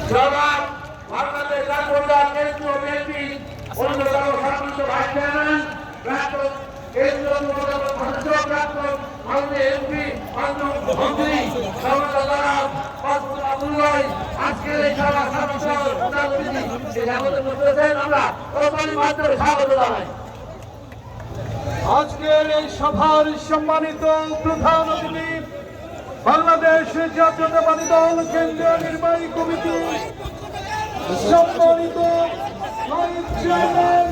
জনাব বাংলাদেশ জাতীয়তাবাদী কেন্দ্রীয় বিএনপি অন্যতম সম্মানিত ভাইস চেয়ারম্যান প্রাক্তন কেন্দ্রীয় যুবদল সদস্য প্রাক্তন মাননীয় এমপি মন্ত্রী জনাব ফজলুল আবদুল্লাহ আজকের এই সভা সদস্য প্রধান অতিথি আমরা কোরবানির মাধ্যমে স্বাগত জানাই। আজকের এই সভার সম্মানিত প্রধান অতিথি বাংলাদেশ জাতীয়তাবাদী দল কেন্দ্রীয় নির্বাহী কমিটি সম্মানিত ভাইস চেয়ারম্যান